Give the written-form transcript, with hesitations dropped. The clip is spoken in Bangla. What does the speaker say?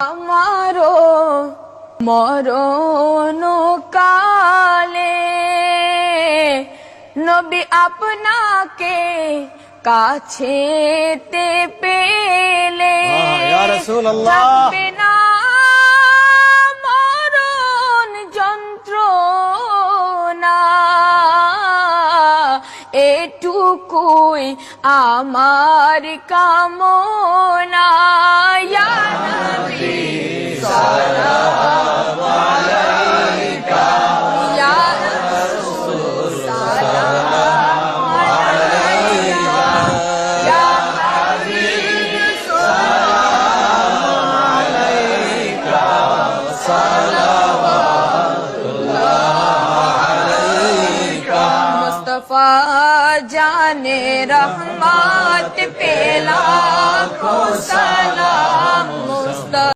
আমারো মরণ কালে নবী আপনাকে কাছেতে পেলে ইয়া রাসূলুল্লাহ থাকবে না মরণ যন্ত্রণা, এটুকুই আমার কামনা। ইয়া নবী সালাম আলাইকা, ইয়া রাসূল সালাম আলাইকা, ইয়া হাবিব সালাম আলাইকা, সালাওয়াতুল্লাহ আলাইকা। মুস্তাফা জানে রহমত পেলা को सलाम।